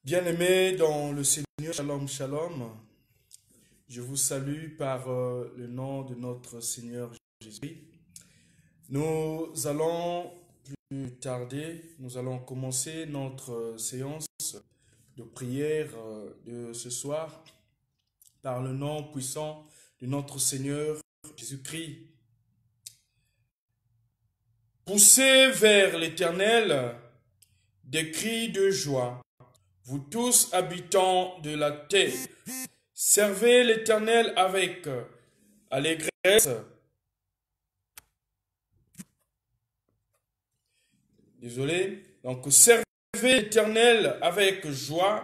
Bien-aimés dans le Seigneur, shalom, shalom. Je vous salue par le nom de notre Seigneur Jésus. Nous allons plus tarder, nous allons commencer notre séance de prière de ce soir par le nom puissant de notre Seigneur Jésus-Christ. Poussez vers l'Éternel des cris de joie. Vous tous habitants de la terre, servez l'Éternel avec allégresse. Désolé. Donc, servez l'Éternel avec joie.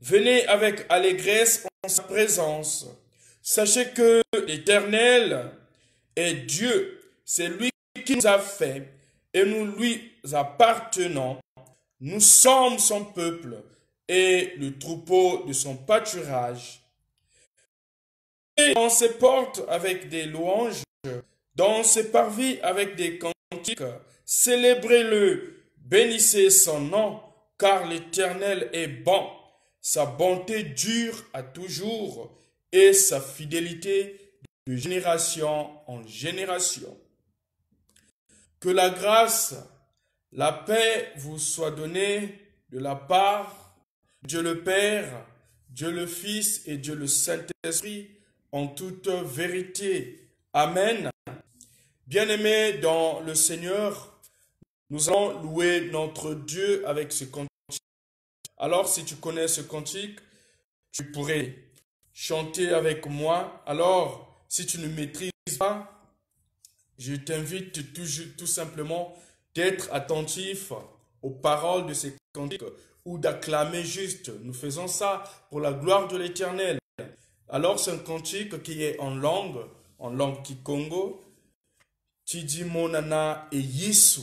Venez avec allégresse en sa présence. Sachez que l'Éternel est Dieu. C'est lui qui nous a fait et nous lui appartenons. Nous sommes son peuple et le troupeau de son pâturage. Et dans ses portes avec des louanges, dans ses parvis avec des cantiques, célébrez-le, bénissez son nom, car l'Éternel est bon. Sa bonté dure à toujours et sa fidélité de génération en génération. Que la grâce, la paix vous soit donnée de la part de Dieu le Père, Dieu le Fils et Dieu le Saint-Esprit en toute vérité. Amen. Bien-aimés dans le Seigneur, nous allons louer notre Dieu avec ce cantique. Alors, si tu connais ce cantique, tu pourrais chanter avec moi. Alors, si tu ne maîtrises pas, je t'invite tout simplement d'être attentif aux paroles de ces cantiques ou d'acclamer juste. Nous faisons ça pour la gloire de l'Éternel. Alors, c'est un cantique qui est en langue kikongo. Tidi monana et Yesu.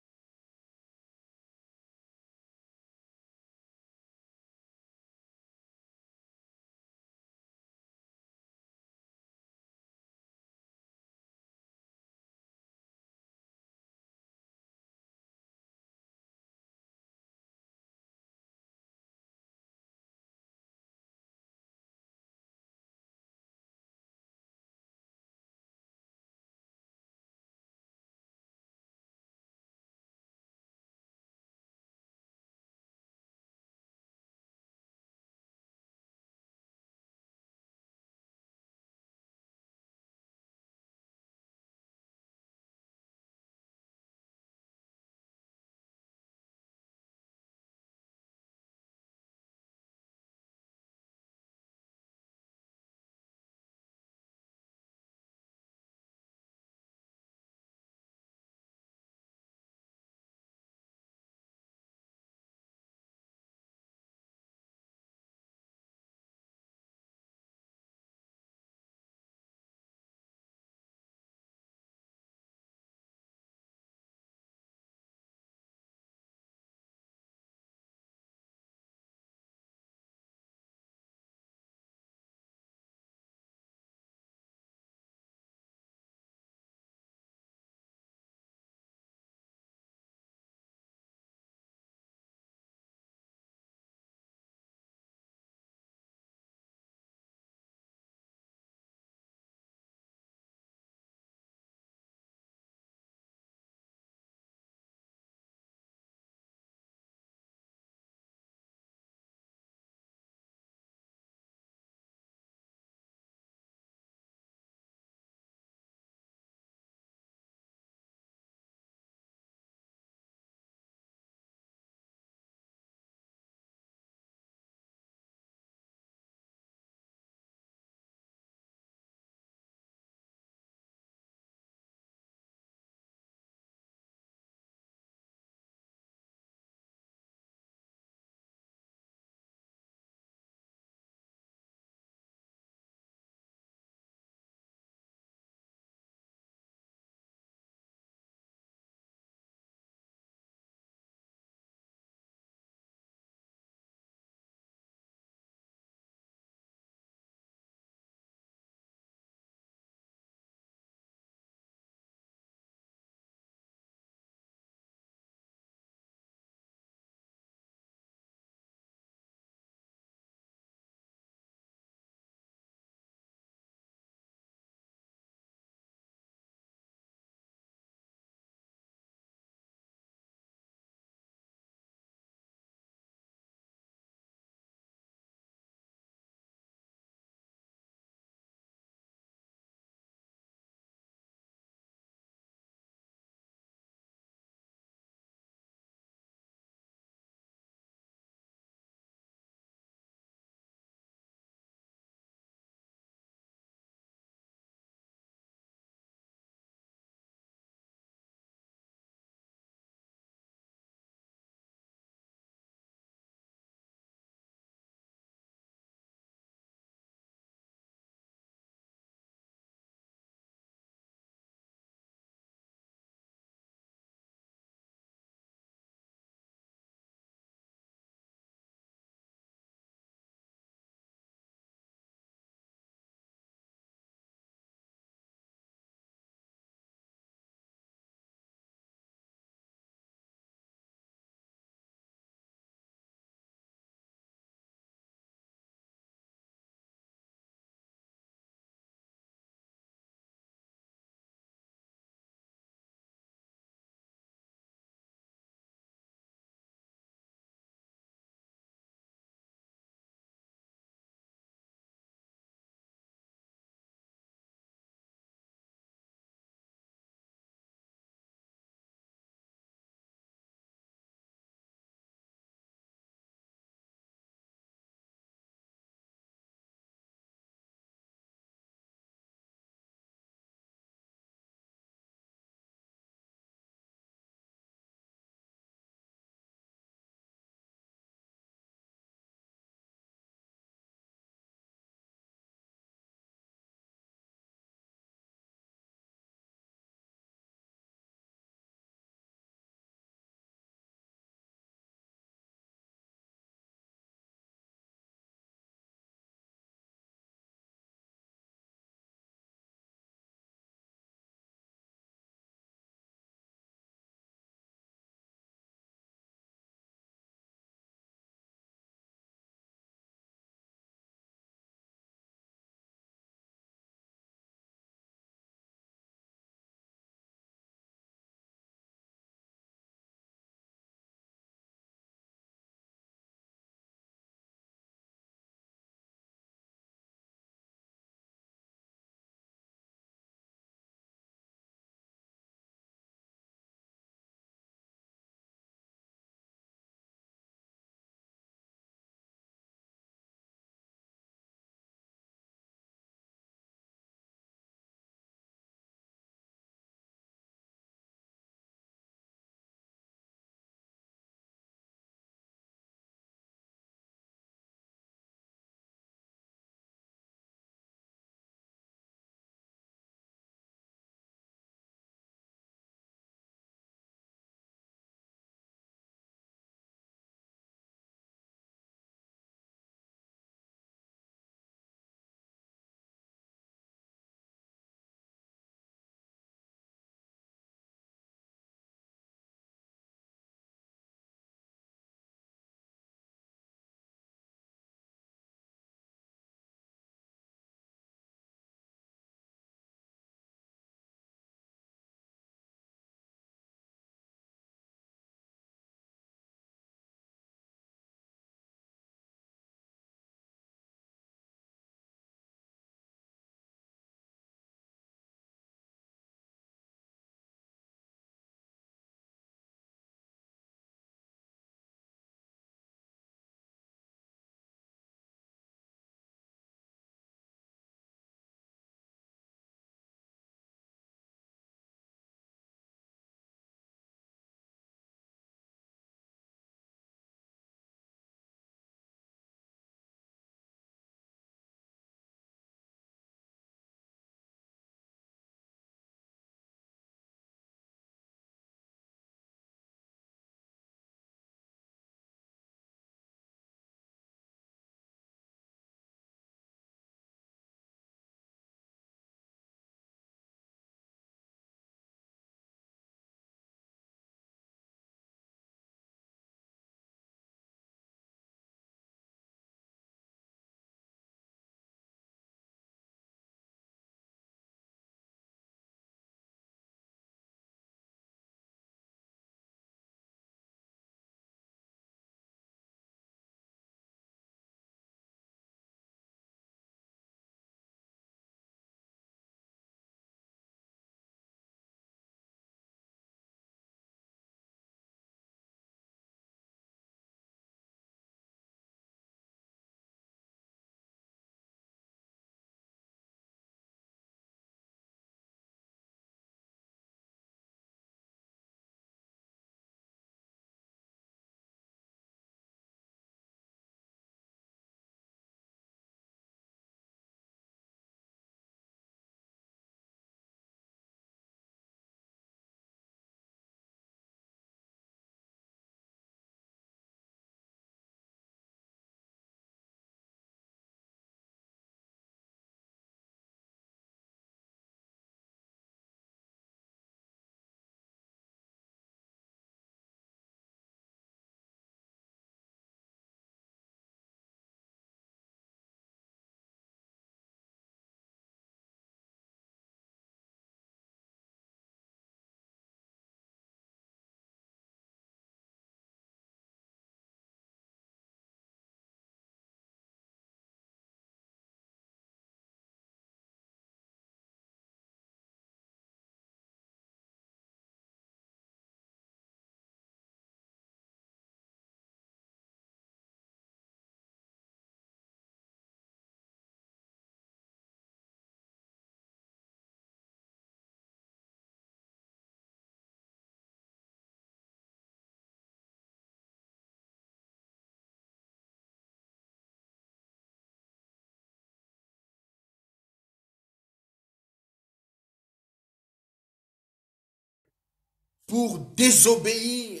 pour désobéir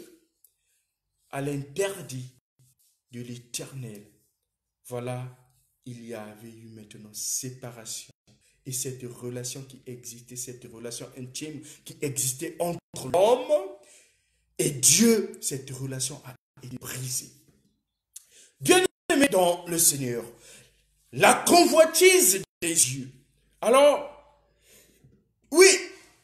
à l'interdit de l'Éternel. Voilà, il y avait eu maintenant séparation. Et cette relation qui existait, cette relation intime qui existait entre l'homme et Dieu, cette relation a été brisée. Bien-aimé dans le Seigneur, la convoitise des yeux. Alors, oui,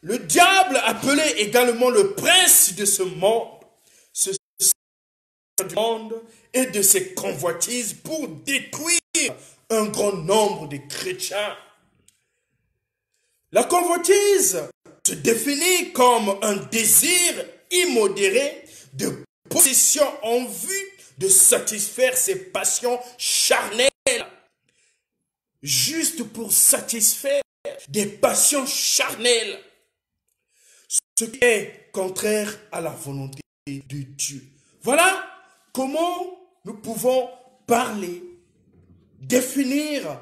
le diable appelé également le prince de ce monde, ce du monde et de ses convoitises pour détruire un grand nombre de chrétiens. La convoitise se définit comme un désir immodéré de possession en vue de satisfaire ses passions charnelles, juste pour satisfaire des passions charnelles, ce qui est contraire à la volonté de Dieu. Voilà comment nous pouvons parler, définir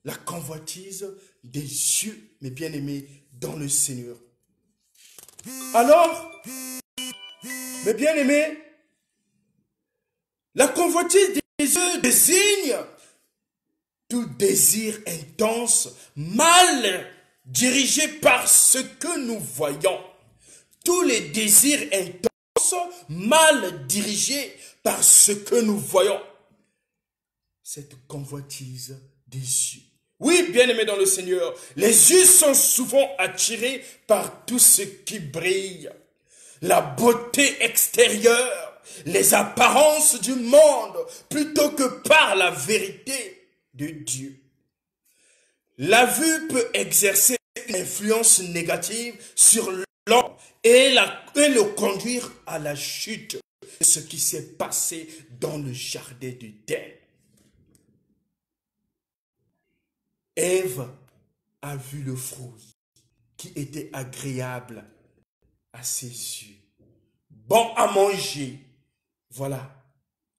la convoitise des yeux, mes bien-aimés, dans le Seigneur. Alors, mes bien-aimés, la convoitise des yeux désigne tout désir intense, mal dirigé par ce que nous voyons. Tous les désirs intenses, mal dirigés par ce que nous voyons. Cette convoitise des yeux. Oui, bien-aimés dans le Seigneur, les yeux sont souvent attirés par tout ce qui brille. La beauté extérieure, les apparences du monde, plutôt que par la vérité de Dieu. La vue peut exercer une influence négative sur l'homme et le conduire à la chute. Ce qui s'est passé dans le jardin d'Éden. Ève a vu le fruit qui était agréable à ses yeux, bon à manger. Voilà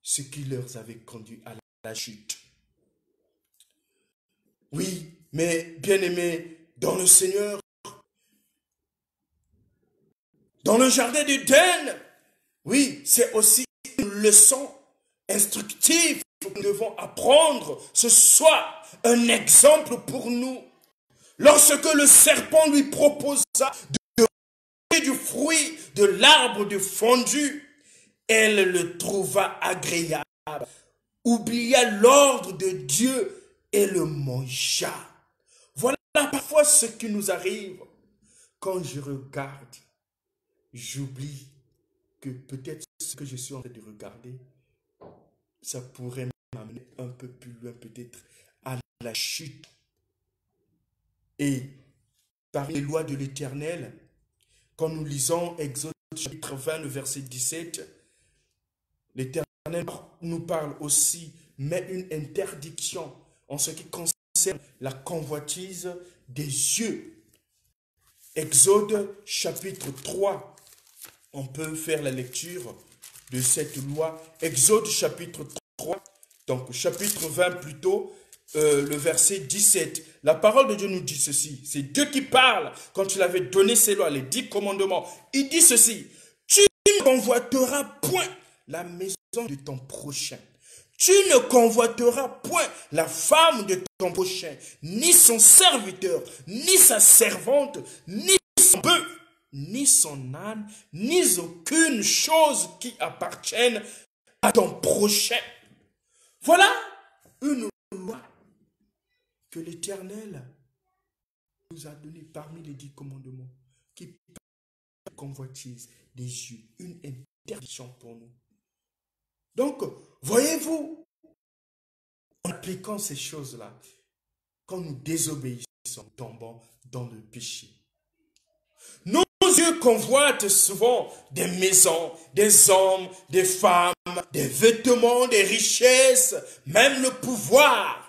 ce qui leur avait conduit à la chute. Oui, mais bien-aimés dans le Seigneur, dans le jardin d'Éden, oui, c'est aussi une leçon instructive que nous devons apprendre ce soir. Un exemple pour nous. Lorsque le serpent lui proposa de manger du fruit de l'arbre de fondu, elle le trouva agréable, oublia l'ordre de Dieu et le mangea. Voilà parfois ce qui nous arrive. Quand je regarde, j'oublie que peut-être ce que je suis en train de regarder, ça pourrait m'amener un peu plus loin, peut-être à la chute. Et parmi les lois de l'Éternel, quand nous lisons Exode chapitre 20, le verset 17, l'Éternel nous parle aussi, mais une interdiction en ce qui concerne la convoitise des yeux. Exode chapitre 3, on peut faire la lecture de cette loi. Exode chapitre 3, donc chapitre 20 plutôt, le verset 17. La parole de Dieu nous dit ceci. C'est Dieu qui parle quand il avait donné ses lois, les 10 commandements. Il dit ceci. Tu ne convoiteras point la maison de ton prochain. Tu ne convoiteras point la femme de ton prochain, ni son serviteur, ni sa servante, ni son bœuf, ni son âne, ni aucune chose qui appartienne à ton prochain. Voilà une loi que l'Éternel nous a donnée parmi les 10 commandements, qui parle de convoitise des yeux, une interdiction pour nous. Donc, voyez-vous, en appliquant ces choses-là, quand nous désobéissons, nous tombons dans le péché. Nos yeux convoitent souvent des maisons, des hommes, des femmes, des vêtements, des richesses, même le pouvoir.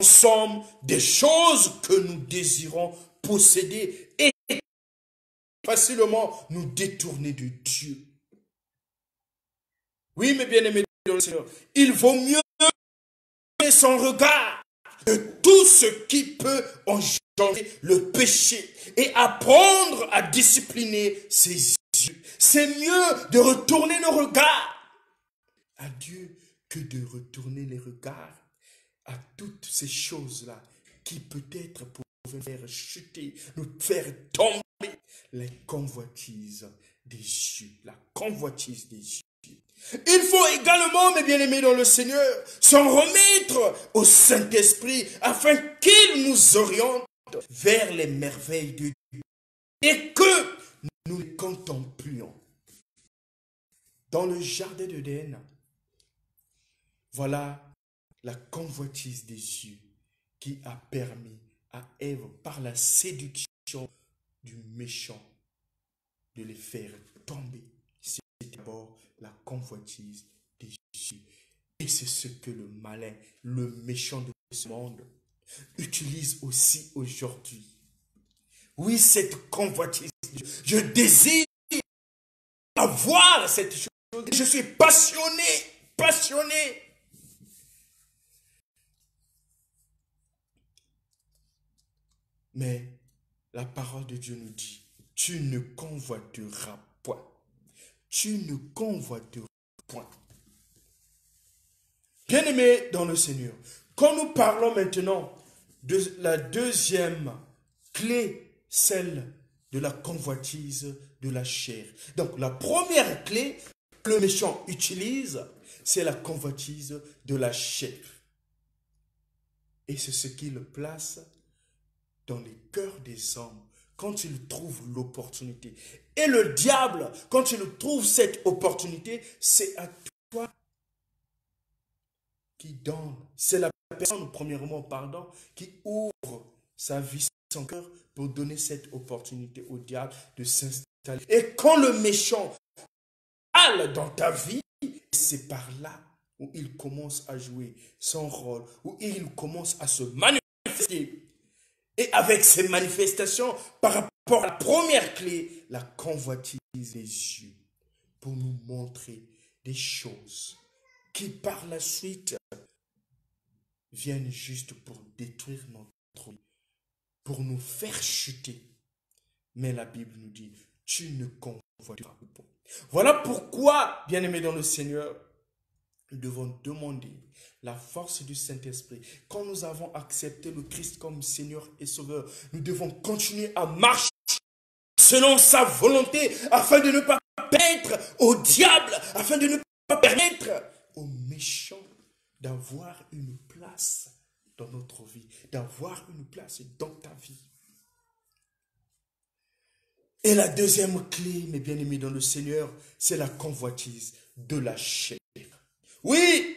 En somme, des choses que nous désirons posséder et facilement nous détourner de Dieu. Oui, mes bien-aimés dans le Seigneur, il vaut mieux son regard de tout ce qui peut engendrer le péché et apprendre à discipliner ses yeux. C'est mieux de retourner nos regards à Dieu que de retourner les regards à toutes ces choses-là qui peut-être pouvaient faire chuter, nous faire tomber les convoitises des yeux, la convoitise des yeux. Il faut également, mes bien-aimés dans le Seigneur, s'en remettre au Saint-Esprit afin qu'il nous oriente vers les merveilles de Dieu et que nous les contemplions. Dans le jardin d'Éden, voilà la convoitise des yeux qui a permis à Ève, par la séduction du méchant, de les faire tomber. C'est d'abord la convoitise des yeux. Et c'est ce que le malin, le méchant de ce monde, utilise aussi aujourd'hui. Oui, cette convoitise, je désire avoir cette chose. Je suis passionné. Mais la parole de Dieu nous dit, tu ne convoiteras point. Tu ne convoiteras point. Bien-aimés dans le Seigneur, quand nous parlons maintenant de la deuxième clé, celle de la convoitise de la chair. Donc la première clé que le méchant utilise, c'est la convoitise de la chair. Et c'est ce qui le place dans les cœurs des hommes quand il trouve l'opportunité. Et le diable, quand il trouve cette opportunité, c'est à toi qui donne. C'est la personne, premièrement, pardon, qui ouvre sa vie, son cœur, pour donner cette opportunité au diable de s'installer. Et quand le méchant parle dans ta vie, c'est par là où il commence à jouer son rôle, où il commence à se manifester. Et avec ces manifestations, par rapport à la première clé, la convoitise des yeux, pour nous montrer des choses qui par la suite viennent juste pour détruire notre vie, pour nous faire chuter. Mais la Bible nous dit, tu ne convoiteras pas. Voilà pourquoi, bien-aimés dans le Seigneur, nous devons demander la force du Saint-Esprit. Quand nous avons accepté le Christ comme Seigneur et Sauveur, nous devons continuer à marcher selon sa volonté, afin de ne pas permettre au diable, afin de ne pas permettre aux méchants d'avoir une place dans notre vie, d'avoir une place dans ta vie. Et la deuxième clé, mes bien-aimés dans le Seigneur, c'est la convoitise de la chair. Oui,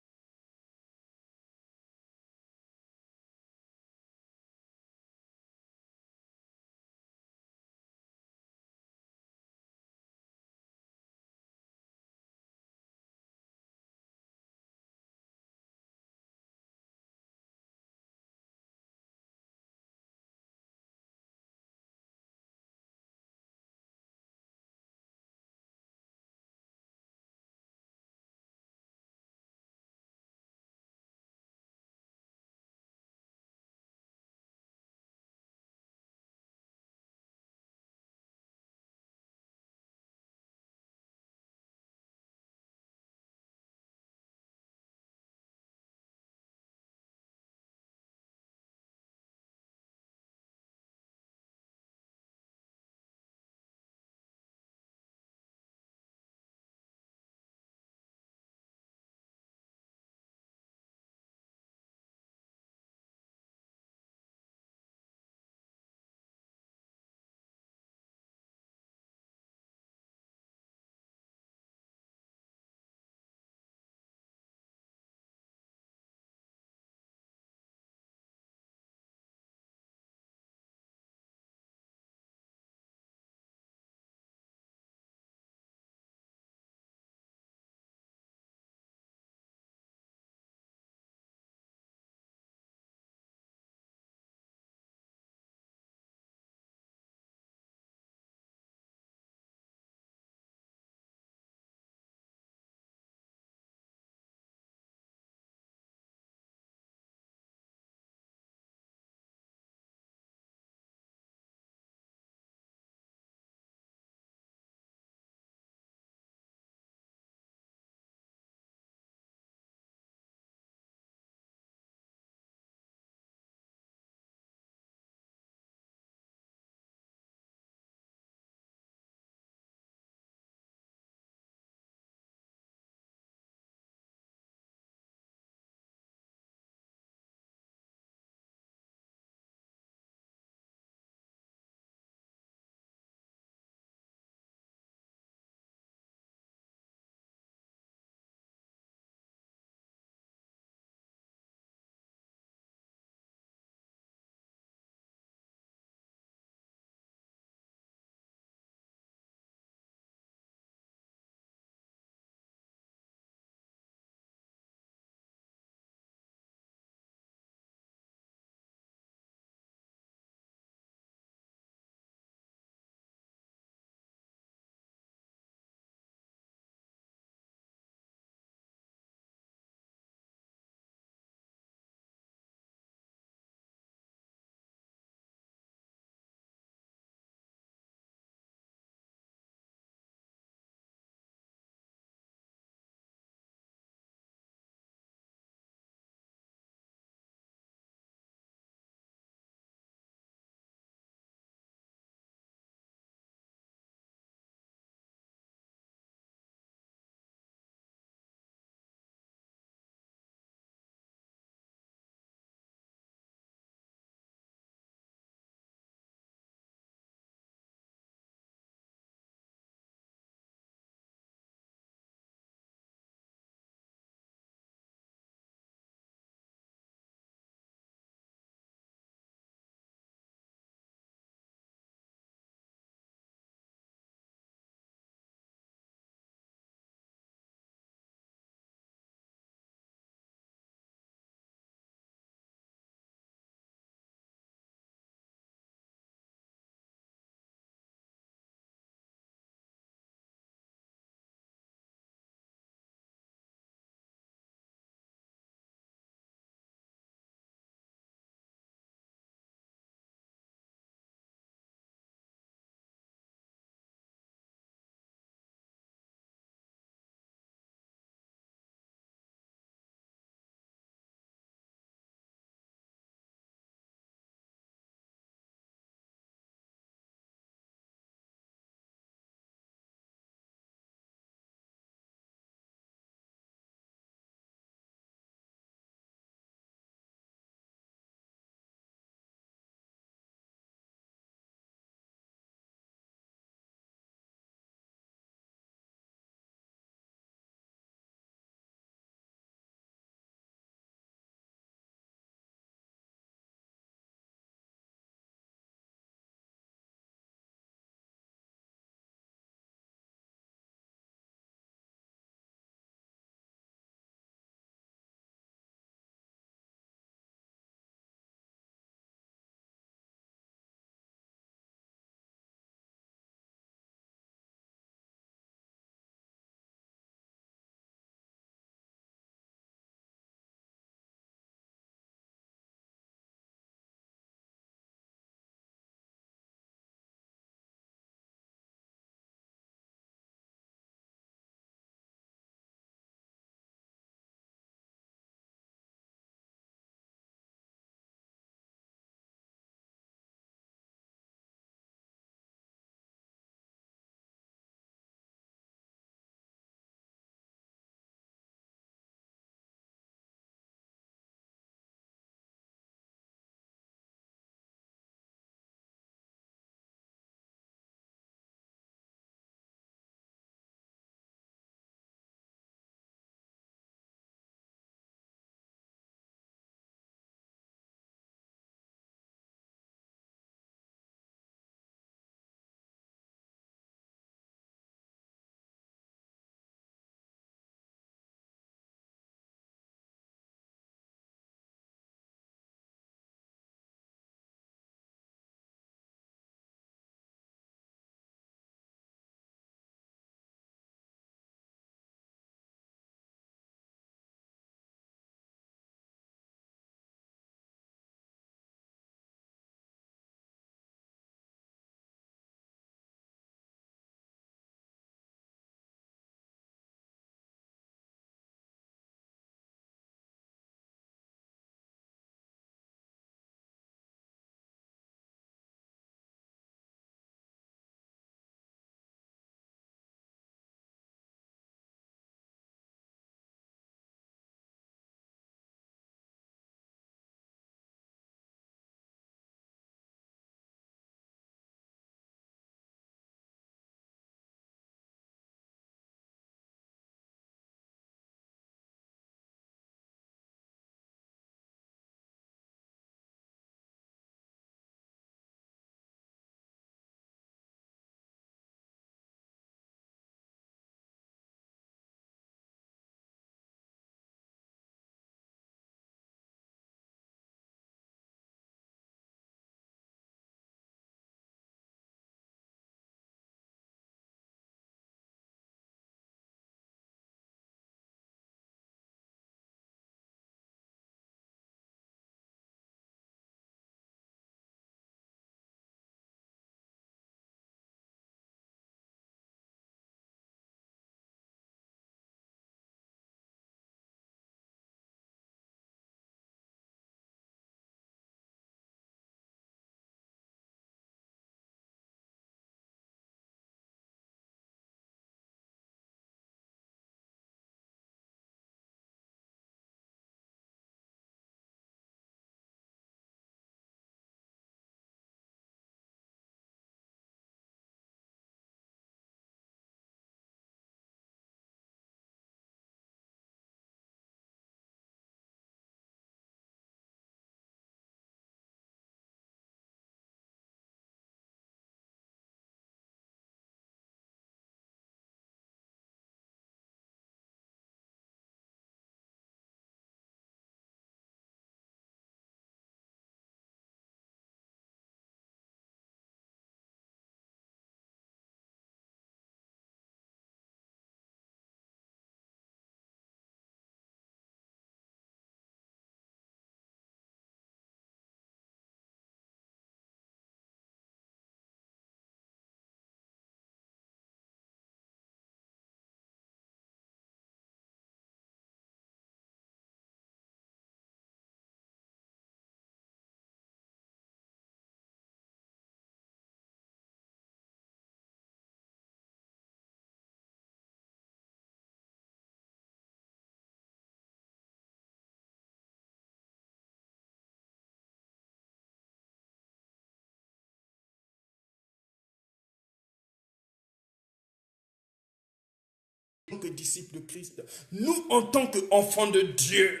tant que disciples de Christ, nous en tant qu'enfants de Dieu,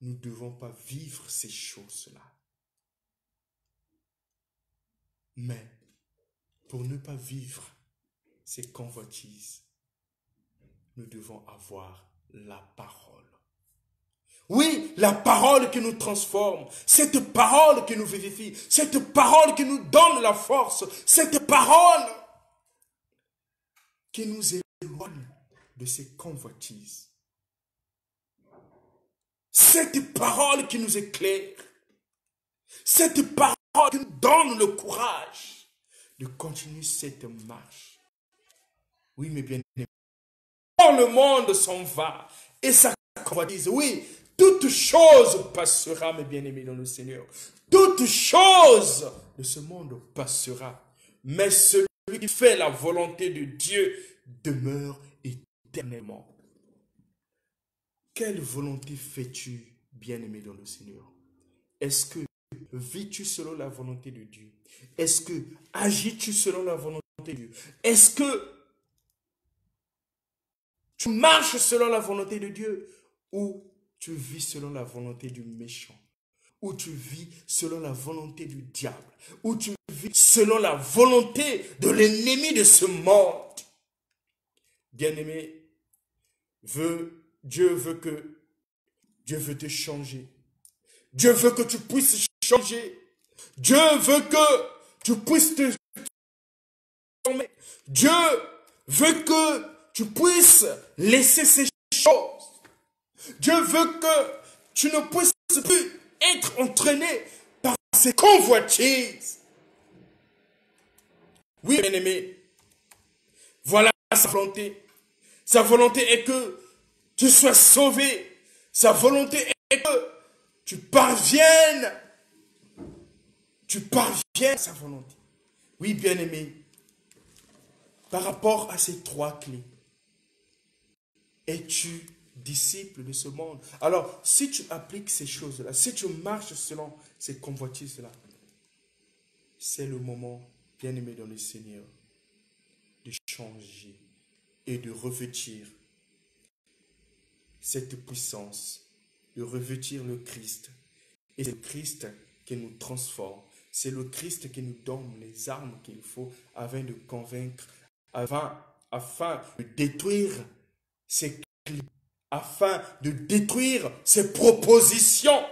nous ne devons pas vivre ces choses-là. Mais pour ne pas vivre ces convoitises, nous devons avoir la parole. Oui, la parole qui nous transforme, cette parole qui nous vivifie, cette parole qui nous donne la force, cette parole qui nous éloigne de ces convoitises. Cette parole qui nous éclaire, cette parole qui nous donne le courage de continuer cette marche. Oui, mes bien-aimés, quand le monde s'en va et sa convoitise, oui, toute chose passera, mes bien-aimés dans le Seigneur. Toute chose de ce monde passera. Mais celui qui fait la volonté de Dieu demeure éternellement. Quelle volonté fais-tu, bien-aimé dans le Seigneur? Est-ce que vis-tu selon la volonté de Dieu? Est-ce que agis-tu selon la volonté de Dieu? Est-ce que tu marches selon la volonté de Dieu? Ou tu vis selon la volonté du méchant? Ou tu vis selon la volonté du diable? Ou tu vis selon la volonté de l'ennemi de ce monde? Bien-aimé, Dieu veut te changer. Dieu veut que tu puisses changer. Dieu veut que tu puisses te transformer. Dieu veut que tu puisses laisser ces choses. Dieu veut que tu ne puisses plus être entraîné par ces convoitises. Oui, bien-aimé, voilà sa volonté. Sa volonté est que tu sois sauvé. Sa volonté est que tu parviennes à sa volonté. Oui, bien-aimé, par rapport à ces trois clés, es-tu disciple de ce monde? Alors, si tu appliques ces choses-là, si tu marches selon ces convoitises-là, c'est le moment, bien-aimé dans le Seigneur, de changer et de revêtir cette puissance, de revêtir le Christ. Et c'est le Christ qui nous transforme. C'est le Christ qui nous donne les armes qu'il faut afin de convaincre, afin de détruire ces clés, afin de détruire ces propositions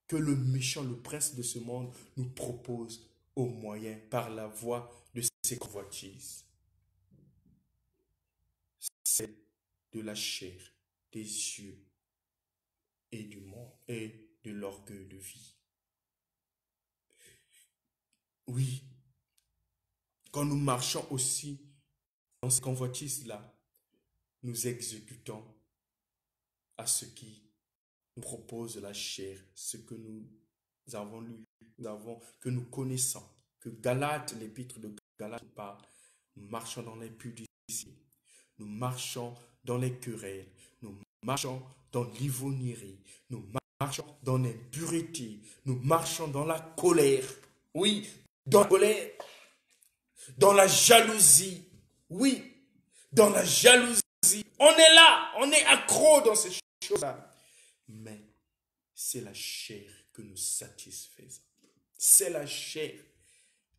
que le méchant, le prince de ce monde nous propose au moyen, par la voie de ses convoitises. C'est de la chair, des yeux et du monde et de l'orgueil de vie. Oui, quand nous marchons aussi dans ces convoitises-là, nous exécutons à ce qui nous propose la chair, ce que nous avons lu, que nous connaissons, que Galates, l'épître de Galates parle. Nous marchons dans l'impudicité, nous marchons dans les querelles, nous marchons dans l'ivognerie, nous marchons dans l'impureté, nous marchons dans la colère, oui, dans la colère, dans la jalousie, oui, dans la jalousie. On est là, on est accro dans ces choses-là. Mais c'est la chair que nous satisfaisons. C'est la chair.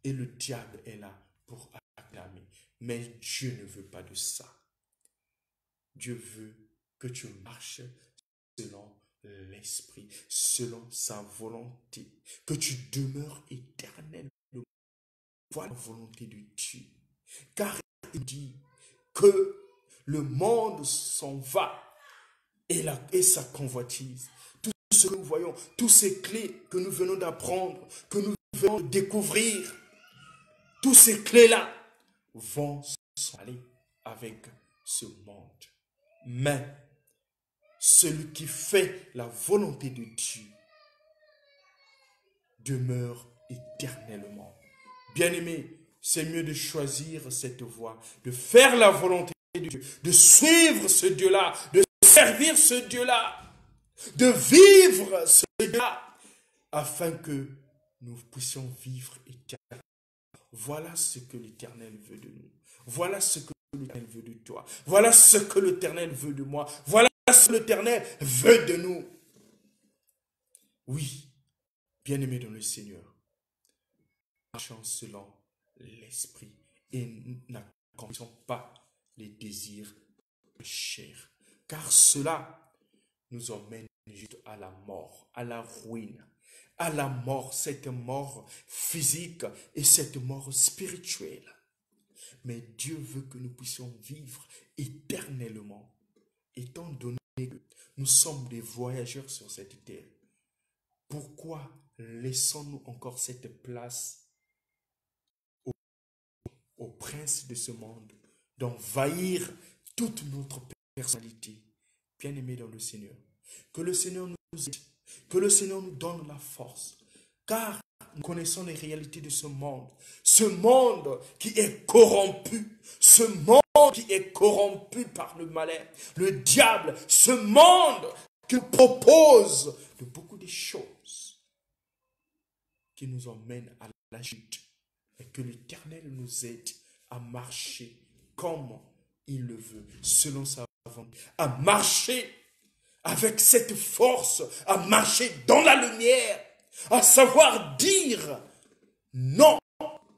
Et le diable est là pour acclamer. Mais Dieu ne veut pas de ça. Dieu veut que tu marches selon l'esprit, selon sa volonté, que tu demeures éternellement. Voilà la volonté de Dieu. Car il dit que le monde s'en va et sa convoitise. Tout ce que nous voyons, toutes ces clés que nous venons d'apprendre, que nous venons de découvrir, toutes ces clés-là vont s'en aller avec ce monde. Mais celui qui fait la volonté de Dieu demeure éternellement. Bien-aimé, c'est mieux de choisir cette voie, de faire la volonté de Dieu, de suivre ce Dieu-là, de servir ce Dieu-là, de vivre ce Dieu-là, afin que nous puissions vivre éternellement. Voilà ce que l'Éternel veut de nous. Voilà ce que l'Éternel veut de toi. Voilà ce que l'Éternel veut de moi. Voilà ce que l'Éternel veut de nous. Oui, bien-aimés dans le Seigneur, marchons selon l'Esprit et n'accomplissons pas les désirs de la chair. Car cela nous emmène juste à la mort, à la ruine, à la mort, cette mort physique et cette mort spirituelle. Mais Dieu veut que nous puissions vivre éternellement, étant donné que nous sommes des voyageurs sur cette terre. Pourquoi laissons-nous encore cette place au prince de ce monde d'envahir toute notre personnalité? Bien-aimés dans le Seigneur, que le Seigneur nous aide, que le Seigneur nous donne la force, car nous connaissons les réalités de ce monde qui est corrompu, ce monde qui est corrompu par le malin, le diable, ce monde qui propose de beaucoup de choses qui nous emmènent à la chute, et que l'Éternel nous aide à marcher comme il le veut, selon sa volonté, à marcher avec cette force, à marcher dans la lumière, à savoir dire non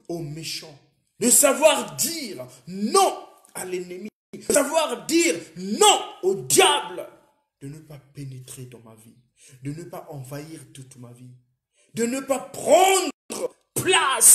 aux méchants, de savoir dire non à l'ennemi, de savoir dire non au diable, de ne pas pénétrer dans ma vie, de ne pas envahir toute ma vie, de ne pas prendre place